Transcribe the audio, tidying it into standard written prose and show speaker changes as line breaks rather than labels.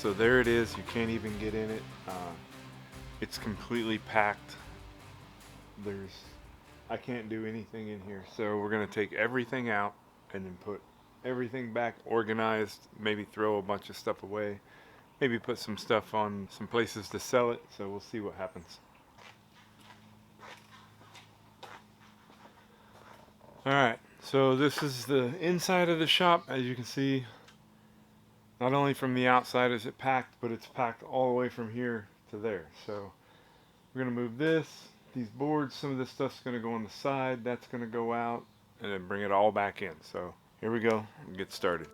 So there it is. You can't even get in it. It's completely packed. I can't do anything in here. So we're gonna take everything out and then put everything back organized. Maybe throw a bunch of stuff away. Maybe put some stuff on some places to sell it. So we'll see what happens. Alright, so this is the inside of the shop. As you can see, not only from the outside is it packed, but it's packed all the way from here to there. So we're going to move these boards, some of this stuff's going to go on the side, that's going to go out, and then bring it all back in. So here we go, and get started.